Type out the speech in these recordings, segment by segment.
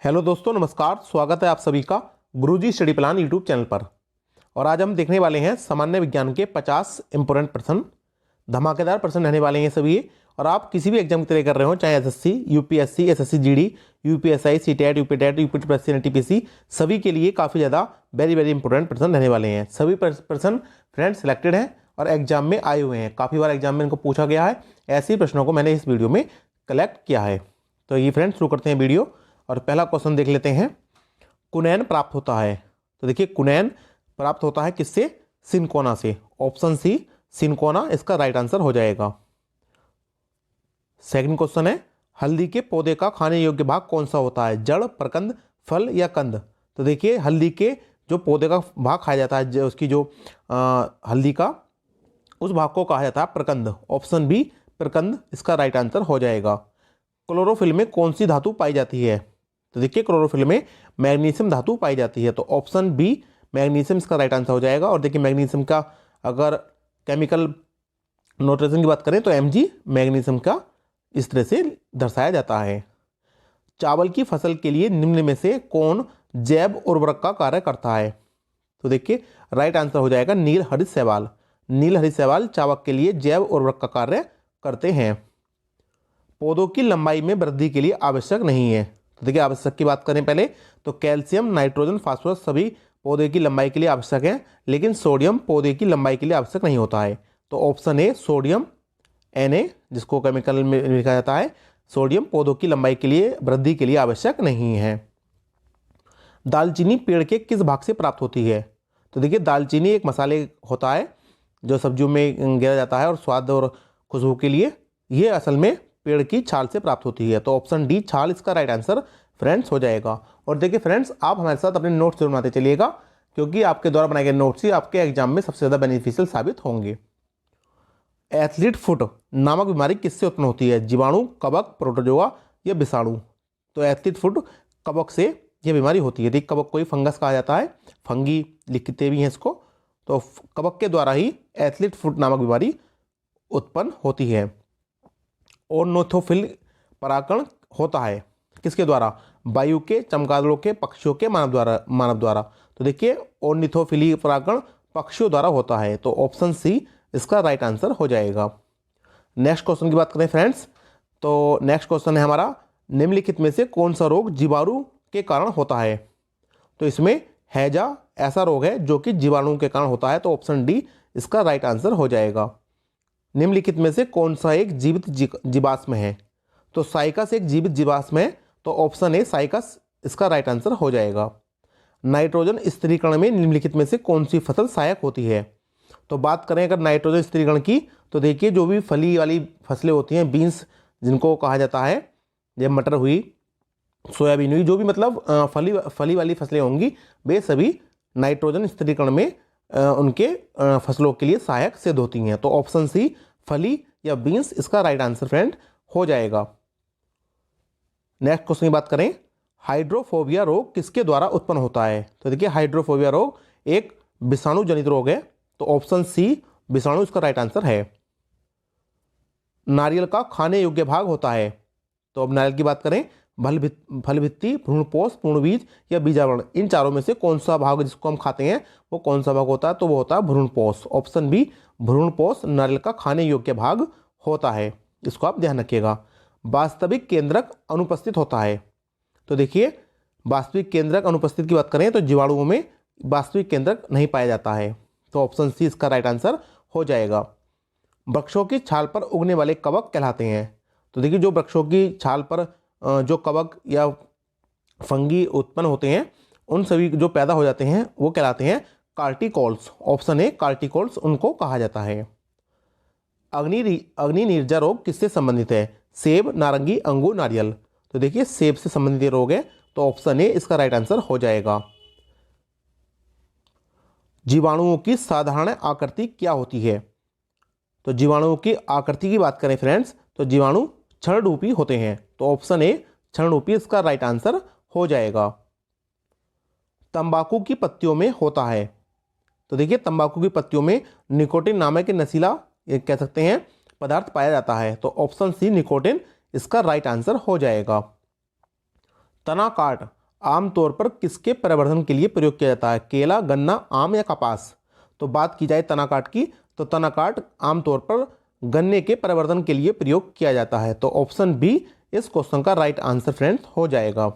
Hello दोस्तों, नमस्कार। स्वागत है आप सभी का गुरुजी स्टडी प्लान यूट्यूब चैनल पर। और आज हम देखने वाले हैं सामान्य विज्ञान के 50 इंपोर्टेंट प्रश्न। धमाकेदार प्रश्न रहने वाले हैं सभी। और आप किसी भी एग्जाम की तैयारी कर रहे हो, चाहे SSC, UPSC, SSC GD, UPSI, CTET, UPTET, UPSC, NTPC, सभी के लिए काफ़ी ज़्यादा वेरी इंपोर्टेंट प्रश्न रहने वाले हैं। सभी प्रश्न फ्रेंड्स सिलेक्टेड हैं और एग्जाम में आए हुए हैं। काफ़ी बार एग्जाम में इनको पूछा गया है। ऐसे ही प्रश्नों को मैंने इस वीडियो में कलेक्ट किया है। तो ये फ्रेंड्स शुरू करते हैं वीडियो। और पहला क्वेश्चन देख लेते हैं। कुनैन प्राप्त होता है, तो देखिए कुनैन प्राप्त होता है किससे? सिनकोना से। ऑप्शन सी सिनकोना इसका राइट आंसर हो जाएगा। सेकंड क्वेश्चन है, हल्दी के पौधे का खाने योग्य भाग कौन सा होता है? जड़, प्रकंद, फल या कंद? तो देखिए हल्दी के जो पौधे का भाग खाया जाता है, उसकी जो हल्दी का उस भाग को कहा जाता है प्रकंद। ऑप्शन बी प्रकंद इसका राइट आंसर हो जाएगा। क्लोरोफिल में कौन सी धातु पाई जाती है? तो देखिए क्लोरोफिल में मैग्नीशियम धातु पाई जाती है। तो ऑप्शन बी मैग्नीशियम इसका राइट आंसर हो जाएगा। और देखिए मैग्नीशियम का अगर केमिकल नोटेशन की बात करें तो Mg मैग्नीशियम का इस तरह से दर्शाया जाता है। चावल की फसल के लिए निम्न में से कौन जैव उर्वरक का कार्य करता है? तो देखिए राइट आंसर हो जाएगा नील हरित शैवाल। नील हरित शैवाल चावल के लिए जैव उर्वरक का कार्य करते हैं। पौधों की लंबाई में वृद्धि के लिए आवश्यक नहीं है। तो देखिए आवश्यक की बात करें पहले तो कैल्शियम, नाइट्रोजन, फास्फोरस सभी पौधे की लंबाई के लिए आवश्यक है, लेकिन सोडियम पौधे की लंबाई के लिए आवश्यक नहीं होता है। तो ऑप्शन ए सोडियम Na जिसको केमिकल में लिखा जाता है, सोडियम पौधों की लंबाई के लिए वृद्धि के लिए आवश्यक नहीं है। दालचीनी पेड़ के किस भाग से प्राप्त होती है? तो देखिए दालचीनी एक मसाले होता है जो सब्जियों में गिरा जाता है और स्वाद और खुशबू के लिए। ये असल में पेड़ की छाल से प्राप्त होती है। तो ऑप्शन डी छाल इसका राइट आंसर फ्रेंड्स हो जाएगा। और देखिए फ्रेंड्स आप हमारे साथ अपने नोट्स जरूर बनाते चलिएगा, क्योंकि आपके द्वारा बनाए गए नोट्स ही आपके एग्जाम में सबसे ज़्यादा बेनिफिशियल साबित होंगे। एथलीट फुट नामक बीमारी किससे उत्पन्न होती है? जीवाणु, कवक, प्रोटोजोआ या विषाणु? तो एथलीट फुट कवक से यह बीमारी होती है। देखिए कवक को ही फंगस कहा जाता है, फंगी लिखते भी हैं इसको। तो कवक के द्वारा ही एथलीट फुट नामक बीमारी उत्पन्न होती है। ऑर्निथोफिल परागण होता है किसके द्वारा? वायु के, चमगादड़ों के, पक्षियों के, मानव द्वारा। तो देखिए ऑर्निथोफिली परागण पक्षियों द्वारा होता है। तो ऑप्शन सी इसका राइट आंसर हो जाएगा। नेक्स्ट क्वेश्चन की बात करें फ्रेंड्स, तो नेक्स्ट क्वेश्चन है हमारा, निम्नलिखित में से कौन सा रोग जीवाणु के कारण होता है? तो इसमें हैजा ऐसा रोग है जो कि जीवाणु के कारण होता है। तो ऑप्शन डी इसका राइट आंसर हो जाएगा। निम्नलिखित में से कौन सा एक जीवित जीवाश्म है? तो साइकस एक जीवित जीवाश्म है। तो ऑप्शन ए साइकस इसका राइट आंसर हो जाएगा। नाइट्रोजन स्थिरीकरण में निम्नलिखित में से कौन सी फसल सहायक होती है? तो बात करें अगर नाइट्रोजन स्थिरीकरण की, तो देखिए जो भी फली वाली फसलें होती हैं, बीन्स जिनको कहा जाता है, जब मटर हुई, सोयाबीन हुई, जो भी मतलब फली वाली फसलें होंगी, वे सभी नाइट्रोजन स्थिरीकरण में उनके फसलों के लिए सहायक सिद्ध होती हैं। तो ऑप्शन सी फली या बीन्स इसका राइट आंसर फ्रेंड हो जाएगा। नेक्स्ट क्वेश्चन की बात करें, हाइड्रोफोबिया रोग किसके द्वारा उत्पन्न होता है? तो देखिए हाइड्रोफोबिया रोग एक विषाणु जनित रोग है। तो ऑप्शन सी विषाणु इसका राइट आंसर है। नारियल का खाने योग्य भाग होता है। तो अब नारियल की बात करें, फल भित्ति, भ्रूणपोष, पूर्णबीज या बीजावरण, इन चारों में से कौन सा भाग जिसको हम खाते हैं वो कौन सा भाग होता है? तो वो होता है भ्रूणपोष। ऑप्शन बी भ्रूणपोष नारियल का खाने योग्य भाग होता है। इसको आप ध्यान रखिएगा। वास्तविक केंद्रक अनुपस्थित होता है। तो देखिए वास्तविक केंद्रक अनुपस्थित की बात करें तो जीवाणुओं में वास्तविक केंद्रक नहीं पाया जाता है। तो ऑप्शन सी इसका राइट आंसर हो जाएगा। वृक्षों की छाल पर उगने वाले कवक कहलाते हैं। तो देखिए जो वृक्षों की छाल पर जो कवक या फंगी उत्पन्न होते हैं, उन सभी जो पैदा हो जाते हैं वो कहलाते हैं कार्टिकॉल्स। ऑप्शन ए कार्टिकॉल्स उनको कहा जाता है। अग्नि निर्जा रोग किससे संबंधित है? सेब, नारंगी, अंगूर, नारियल? तो देखिए सेब से संबंधित रोग है। तो ऑप्शन ए इसका राइट आंसर हो जाएगा। जीवाणुओं की साधारण आकृति क्या होती है? तो जीवाणुओं की आकृति की बात करें फ्रेंड्स, तो जीवाणु क्षणरूपी होते हैं। तो ऑप्शन ए क्षणरूपी इसका राइट आंसर हो जाएगा। तंबाकू की पत्तियों में होता है। तो देखिए तंबाकू की पत्तियों में निकोटिन नामक नशीला कह सकते हैं पदार्थ पाया जाता है। तो ऑप्शन सी निकोटिन इसका राइट आंसर हो जाएगा। तना काट आमतौर पर किसके प्रवर्धन के लिए प्रयोग किया जाता है? केला, गन्ना, आम या कपास? तो बात की जाए तना काट की, तो तना काट आमतौर पर गन्ने के प्रवर्धन के लिए प्रयोग किया जाता है। तो ऑप्शन बी इस क्वेश्चन का राइट आंसर फ्रेंड्स हो जाएगा।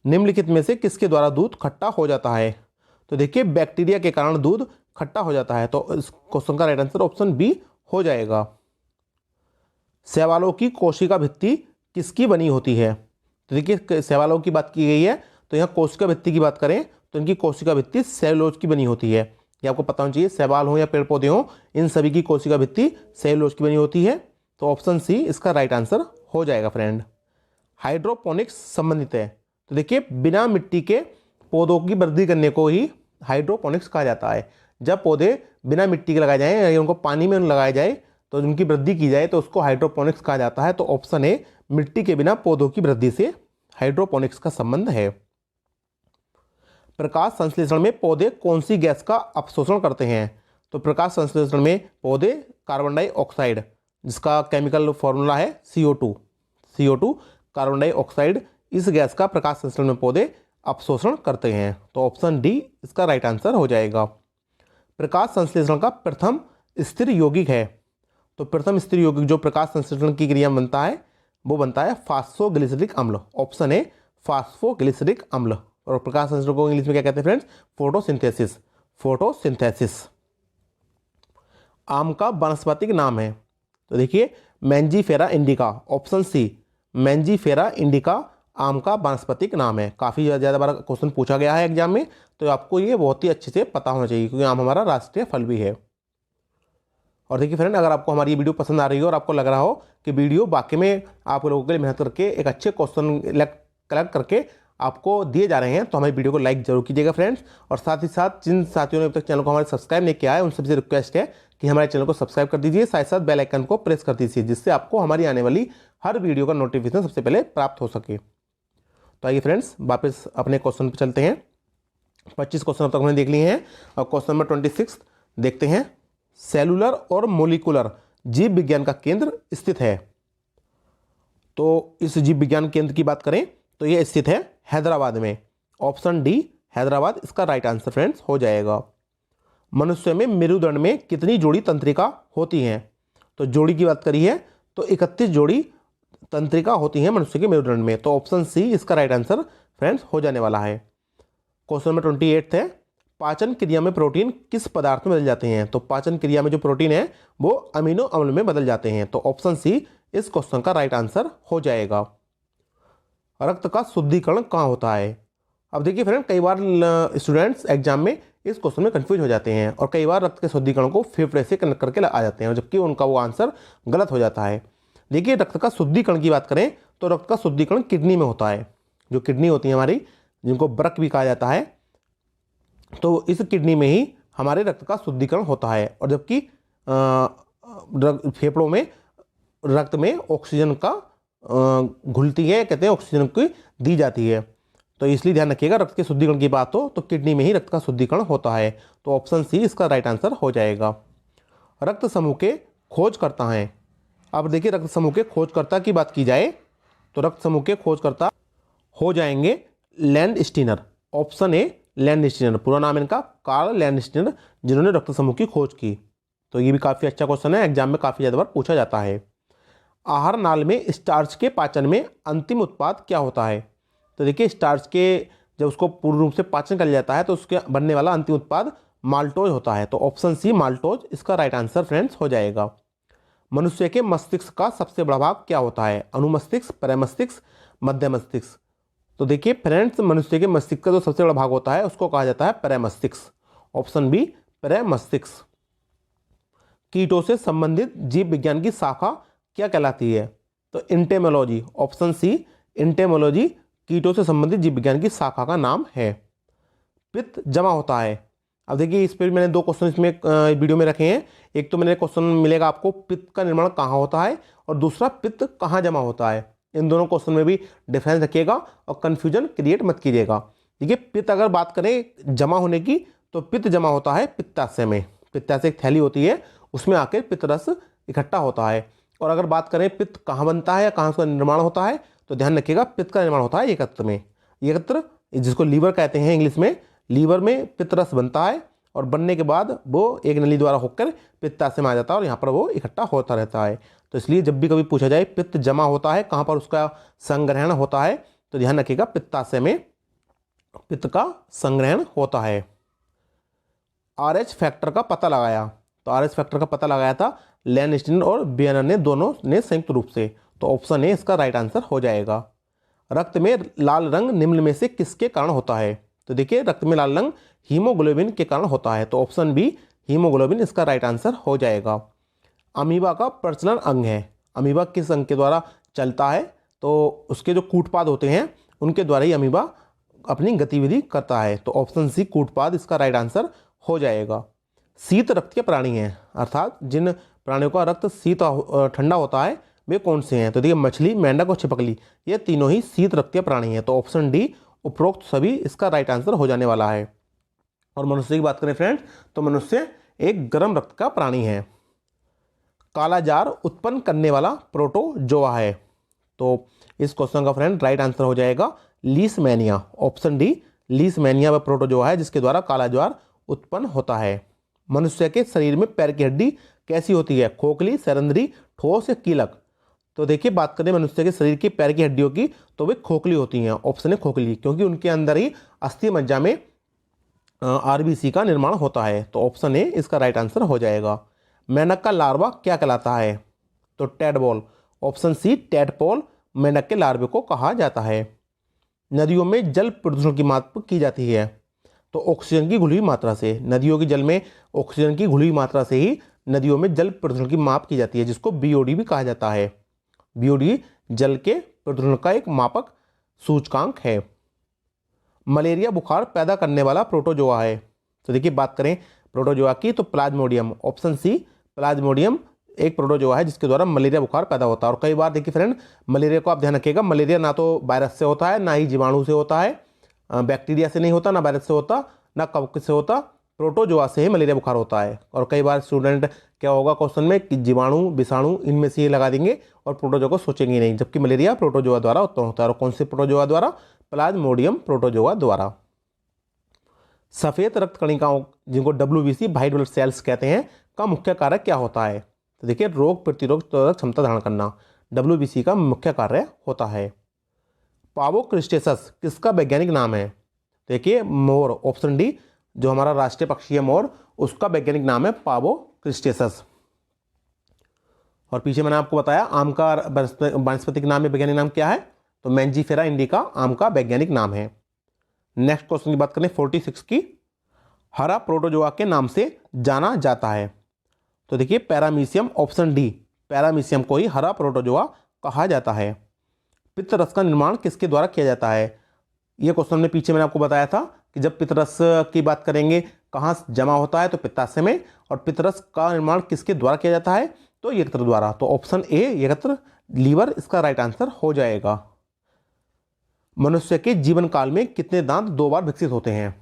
निम्नलिखित में से किसके द्वारा दूध खट्टा हो जाता है? तो देखिए बैक्टीरिया के कारण दूध खट्टा हो जाता है। तो इस क्वेश्चन का राइट आंसर ऑप्शन बी हो जाएगा। शैवालों की कोशिका भित्ति किसकी बनी होती है? तो देखिए शैवालों की बात की गई है, तो यहाँ कोशिका भित्ति की बात करें तो इनकी कोशिका भित्ति सेलुलोज की बनी होती है। ये आपको पता होना चाहिए, शैवाल हो या पेड़ पौधे हो, इन सभी की कोशिका भित्ति सेलुलोज की बनी होती है। तो ऑप्शन सी इसका राइट आंसर हो जाएगा फ्रेंड। हाइड्रोपोनिक्स संबंधित है। तो देखिए बिना मिट्टी के पौधों की वृद्धि करने को ही हाइड्रोपोनिक्स कहा जाता है। जब पौधे बिना मिट्टी के लगाए जाएं या उनको पानी में लगाया जाए तो उनकी वृद्धि की जाए तो उसको हाइड्रोपोनिक्स कहा जाता है। तो ऑप्शन ए मिट्टी के बिना पौधों की वृद्धि से हाइड्रोपोनिक्स का संबंध है। प्रकाश संश्लेषण में पौधे कौन सी गैस का अपशोषण करते हैं? तो प्रकाश संश्लेषण में पौधे कार्बन डाइऑक्साइड, जिसका केमिकल फॉर्मूला है CO2 कार्बन डाइऑक्साइड, इस गैस का प्रकाश संश्लेषण में पौधे अपशोषण करते हैं। तो ऑप्शन डी इसका राइट आंसर हो जाएगा। प्रकाश संश्लेषण का प्रथम स्थिर यौगिक है। तो प्रथम स्थिर यौगिक जो प्रकाश संश्लेषण की क्रिया में बनता है वो बनता है फास्फोग्लिसरिक अम्ल। ऑप्शन ए फास्फोग्लिसरिक अम्ल। और प्रकाश संश्लेषण को इंग्लिश में क्या कहते हैं फ्रेंड्स? फोटोसिंथेसिस। आम का वानस्पतिक नाम है। तो देखिए Mangifera indica. Option C Mangifera indica आम का वानस्पतिक नाम है। काफ़ी ज़्यादा बार क्वेश्चन पूछा गया है एग्जाम में, तो आपको ये बहुत ही अच्छे से पता होना चाहिए क्योंकि आम हमारा राष्ट्रीय फल भी है। और देखिए फ्रेंड, अगर आपको हमारी ये वीडियो पसंद आ रही हो और आपको लग रहा हो कि वीडियो वाकई में आप लोगों के लिए मेहनत करके एक अच्छे क्वेश्चन कलेक्ट करके आपको दिए जा रहे हैं, तो हमारी वीडियो को लाइक जरूर कीजिएगा फ्रेंड्स। और साथ ही साथ जिन साथियों ने अभी तक चैनल को हमारे सब्सक्राइब नहीं किया है उन सबसे रिक्वेस्ट है कि हमारे चैनल को सब्सक्राइब कर दीजिए, साथ साथ बेल आइकन को प्रेस कर दीजिए, जिससे आपको हमारी आने वाली हर वीडियो का नोटिफिकेशन सबसे पहले प्राप्त हो सके। तो आइए फ्रेंड्स वापस अपने क्वेश्चन पर चलते हैं। 25 क्वेश्चन अब तक हमने देख लिए हैं और क्वेश्चन नंबर 26 देखते हैं। सेलुलर और मोलिकुलर जीव विज्ञान का केंद्र स्थित है। तो इस जीव विज्ञान केंद्र की बात करें तो यह स्थित है हैदराबाद में। ऑप्शन डी हैदराबाद इसका राइट आंसर फ्रेंड्स हो जाएगा। मनुष्य में मेरुदंड में कितनी जोड़ी तंत्रिका होती हैं? तो जोड़ी की बात करी है तो 31 जोड़ी तंत्रिका होती हैं मनुष्य के मेरुदंड में। तो ऑप्शन सी इसका राइट आंसर फ्रेंड्स हो जाने वाला है। क्वेश्चन नंबर 28 है। पाचन क्रिया में प्रोटीन किस पदार्थ में बदल जाते हैं? तो पाचन क्रिया में जो प्रोटीन है वो अमीनो अम्ल में बदल जाते हैं। तो ऑप्शन सी इस क्वेश्चन का राइट आंसर हो जाएगा। रक्त का शुद्धिकरण कहाँ होता है? अब देखिए फ्रेंड, कई बार स्टूडेंट्स एग्जाम में इस क्वेश्चन में कंफ्यूज हो जाते हैं और कई बार रक्त के शुद्धिकरण को फेफड़े से कनेक्ट करके आ जाते हैं, जबकि उनका वो आंसर गलत हो जाता है। देखिए रक्त का शुद्धिकरण की बात करें तो रक्त का शुद्धिकरण किडनी में होता है। जो किडनी होती है हमारी, जिनको ब्रक भी कहा जाता है, तो इस किडनी में ही हमारे रक्त का शुद्धिकरण होता है। और जबकि फेफड़ों में रक्त में ऑक्सीजन का घुलती है, कहते हैं ऑक्सीजन की दी जाती है। तो इसलिए ध्यान रखिएगा, रक्त के शुद्धिकरण की बात हो तो किडनी में ही रक्त का शुद्धिकरण होता है। तो ऑप्शन सी इसका राइट आंसर हो जाएगा। रक्त समूह के खोजकर्ता हैं। अब देखिए रक्त समूह के खोजकर्ता की बात की जाए तो रक्त समूह के खोजकर्ता हो जाएंगे लैंडस्टीनर। ऑप्शन ए लैंडस्टीनर, पूरा नाम इनका कार्ल लैंडस्टीनर, जिन्होंने रक्त समूह की खोज की। तो ये भी काफ़ी अच्छा क्वेश्चन है, एग्जाम में काफ़ी ज़्यादा बार पूछा जाता है। आहार नाल में स्टार्च के पाचन में अंतिम उत्पाद क्या होता है? तो देखिए स्टार्च के जब उसको पूर्ण रूप से पाचन कर लिया जाता है तो उसके बनने वाला अंतिम उत्पाद माल्टोज होता है। तो ऑप्शन सी माल्टोज इसका राइट आंसर फ्रेंड्स हो जाएगा। मनुष्य के मस्तिष्क का सबसे बड़ा भाग क्या होता है? अनुमस्तिष्क, प्रमस्तिष्क, मध्य मस्तिष्क। तो देखिए फ्रेंड्स, मनुष्य के मस्तिष्क का जो सबसे बड़ा भाग होता है उसको कहा जाता है प्रमस्तिष्क। Option B प्रमस्तिष्क। कीटों से संबंधित जीव विज्ञान की शाखा क्या कहलाती है? तो इंटेमोलॉजी। ऑप्शन सी इंटेमोलॉजी कीटों से संबंधित जीव विज्ञान की शाखा का नाम है। पित्त जमा होता है। अब देखिए इस पर मैंने दो क्वेश्चन इसमें वीडियो में रखे हैं। एक तो मैंने क्वेश्चन मिलेगा आपको पित्त का निर्माण कहाँ होता है और दूसरा पित्त कहाँ जमा होता है। इन दोनों क्वेश्चन में भी डिफरेंस रखिएगा और कन्फ्यूजन क्रिएट मत कीजिएगा। देखिए पित्त अगर बात करें जमा होने की तो पित्त जमा होता है पित्ताशय में। पित्ताशय एक थैली होती है, उसमें आकर पित्त रस इकट्ठा होता है। और अगर बात करें पित्त कहाँ बनता है या कहाँ उसका निर्माण होता है तो ध्यान रखिएगा पित्त का निर्माण होता है यकृत में। यकृत जिसको लीवर कहते हैं इंग्लिश में, लीवर में पित्त रस बनता है और बनने के बाद वो एक नली द्वारा होकर पित्ताशय में आ जाता है और यहाँ पर वो इकट्ठा होता रहता है। तो इसलिए जब भी कभी पूछा जाए पित्त जमा होता है कहाँ पर, उसका संग्रहण होता है, तो ध्यान रखिएगा पित्ताशय में पित्त का संग्रहण होता है। RH फैक्टर का पता लगाया, तो RH फैक्टर का पता लगाया था लैनस्टीन और बियनर ने, दोनों ने संयुक्त रूप से। तो ऑप्शन ए इसका राइट आंसर हो जाएगा। रक्त में लाल रंग निम्न में से किसके कारण होता है? तो देखिए रक्त में लाल रंग हीमोग्लोबिन के कारण होता है, तो ऑप्शन बी हीमोग्लोबिन इसका राइट आंसर हो जाएगा। अमीबा का प्रचलन अंग है, अमीबा किस अंग के द्वारा चलता है? तो उसके जो कूटपाद होते हैं उनके द्वारा ही अमीबा अपनी गतिविधि करता है, तो ऑप्शन सी कूटपाद इसका राइट आंसर हो जाएगा। शीत रक्त के प्राणी हैं, अर्थात जिन प्राणियों का रक्त शीत ठंडा होता है वे कौन से हैं? तो देखिए मछली, मेंढक और छिपकली, ये तीनों ही शीत रक्त के प्राणी हैं, तो ऑप्शन डी उपरोक्त सभी इसका राइट आंसर हो जाने वाला है। और मनुष्य की बात करें फ्रेंड्स, तो मनुष्य एक गर्म रक्त का प्राणी है। कालाजार उत्पन्न करने वाला प्रोटोजोआ है, तो इस क्वेश्चन का फ्रेंड राइट आंसर हो जाएगा लीशमैनिया। ऑप्शन डी लीशमैनिया वह प्रोटोजोआ है जिसके द्वारा कालाजार उत्पन्न होता है। मनुष्य के शरीर में पैर की हड्डी कैसी होती है? खोखली, सरंध्री, ठोस या कीलक? तो देखिए बात करें मनुष्य के शरीर की पैर की हड्डियों की, तो वे खोखली होती हैं। ऑप्शन है खोखली, क्योंकि उनके अंदर ही अस्थि मज्जा में RBC का निर्माण होता है, तो ऑप्शन ए इसका राइट आंसर हो जाएगा। मेंढक का लार्वा क्या कहलाता है? तो टैडपोल। ऑप्शन सी टैडपोल मेंढक के लार्वे को कहा जाता है। नदियों में जल प्रदूषण की माप की जाती है, तो ऑक्सीजन की घुली हुई मात्रा से। नदियों के जल में ऑक्सीजन की घुली हुई मात्रा से ही नदियों में जल प्रदूषण की माप की जाती है, जिसको BOD भी कहा जाता है। BOD जल के प्रदूषण का एक मापक सूचकांक है। मलेरिया बुखार पैदा करने वाला प्रोटोजोआ है, तो देखिए बात करें प्रोटोजोआ की, तो प्लाज्मोडियम। ऑप्शन सी प्लाज्मोडियम एक प्रोटोजोआ है जिसके द्वारा मलेरिया बुखार पैदा होता है। और कई बार देखिए फ्रेंड, मलेरिया को आप ध्यान रखिएगा, मलेरिया ना तो वायरस से होता है, ना ही जीवाणु से होता है, बैक्टीरिया से नहीं होता, ना वायरस से होता, ना कवक से होता, प्रोटोजोआ से ही मलेरिया बुखार होता है। और कई बार स्टूडेंट क्या होगा क्वेश्चन में कि जीवाणु, विषाणु इनमें से ही लगा देंगे और प्रोटोजोआ को सोचेंगे नहीं, जबकि मलेरिया प्रोटोजोआ द्वारा उत्पन्न होता है। और कौन से प्रोटोजोआ द्वारा? प्लाज्मोडियम प्रोटोजोआ द्वारा। सफेद रक्त कणिकाओं जिनको WBC व्हाइट ब्लड सेल्स कहते हैं का मुख्य कार्य क्या होता है? तो देखिए रोग प्रतिरोधक क्षमता धारण करना WBC का मुख्य कार्य होता है। पावोक्रिस्टेसस किसका वैज्ञानिक नाम है? देखिए मोर। ऑप्शन डी जो हमारा राष्ट्रीय पक्षी है मोर, उसका वैज्ञानिक नाम है पावोक्रिस्टेसस। और पीछे मैंने आपको बताया आम का वानस्पतिक नाम में वैज्ञानिक नाम क्या है? तो मैंजीफेरा इंडिका आम का वैज्ञानिक नाम है। नेक्स्ट क्वेश्चन की बात करें 46 की, हरा प्रोटोजोआ के नाम से जाना जाता है? तो देखिए पैरामीशियम। ऑप्शन डी पैरामीशियम को ही हरा प्रोटोजोआ कहा जाता है। पित्त रस का निर्माण किसके द्वारा किया जाता है? यह क्वेश्चन में पीछे मैंने आपको बताया था कि जब पित्त रस की बात करेंगे कहाँ जमा होता है, तो पित्ताशय में। और पित्त रस का निर्माण किसके द्वारा किया जाता है? तो यकृत द्वारा। तो ऑप्शन ए यकृत, लीवर इसका राइट आंसर हो जाएगा। मनुष्य के जीवन काल में कितने दांत 2 बार विकसित होते हैं?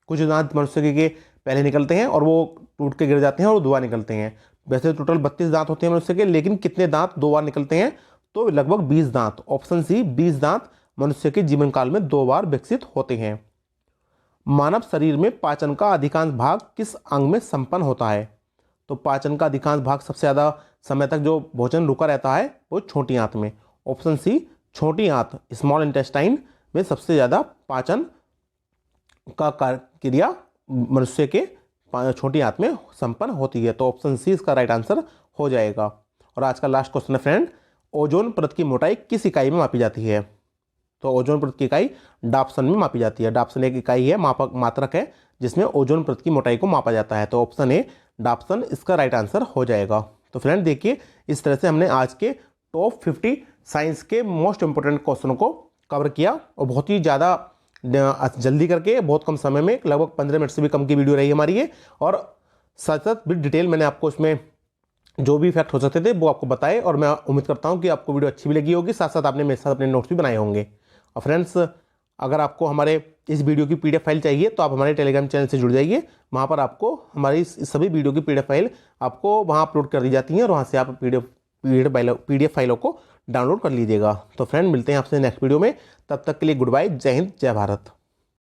कुछ दांत मनुष्य के पहले निकलते हैं और वो टूट के गिर जाते हैं और 2 बार निकलते हैं। वैसे टोटल 32 दांत होते हैं मनुष्य के, लेकिन कितने दांत 2 बार निकलते हैं? तो लगभग 20 दांत। ऑप्शन सी 20 दांत मनुष्य के जीवन काल में 2 बार विकसित होते हैं। मानव शरीर में पाचन का अधिकांश भाग किस अंग में संपन्न होता है? तो पाचन का अधिकांश भाग सबसे ज़्यादा समय तक जो भोजन रुका रहता है वो छोटी आंत में। ऑप्शन सी छोटी आंत, स्मॉल इंटेस्टाइन में सबसे ज़्यादा पाचन का क्रिया मनुष्य के छोटी आंत में संपन्न होती है, तो ऑप्शन सी इसका राइट आंसर हो जाएगा। और आज का लास्ट क्वेश्चन है फ्रेंड, ओजोन परत की मोटाई किस इकाई में मापी जाती है? तो ओजोन परत की इकाई डाप्सन में मापी जाती है। डाप्सन एक इकाई है, मात्रक है, जिसमें ओजोन परत की मोटाई को मापा जाता है, तो ऑप्शन ए डाप्सन इसका राइट आंसर हो जाएगा। तो फ्रेंड देखिए इस तरह से हमने आज के टॉप 50 साइंस के मोस्ट इंपोर्टेंट क्वेश्चनों को कवर किया, और बहुत ही ज़्यादा जल्दी करके बहुत कम समय में, लगभग 15 मिनट से भी कम की वीडियो रही हमारी ये। और साथ साथ विद डिटेल मैंने आपको इसमें जो भी फैक्ट हो सकते थे वो आपको बताए, और मैं उम्मीद करता हूँ कि आपको वीडियो अच्छी भी लगी होगी। साथ साथ आपने मेरे साथ अपने नोट्स भी बनाए होंगे। और फ्रेंड्स अगर आपको हमारे इस वीडियो की PDF फाइल चाहिए तो आप हमारे टेलीग्राम चैनल से जुड़ जाइए। वहाँ पर आपको हमारी सभी वीडियो की PDF फाइल आपको वहाँ अपलोड कर दी जाती है, और वहाँ से आप PDF फाइलों को डाउनलोड कर लीजिएगा। तो फ्रेंड मिलते हैं आपसे नेक्स्ट वीडियो में, तब तक के लिए गुड बाय, जय हिंद, जय भारत।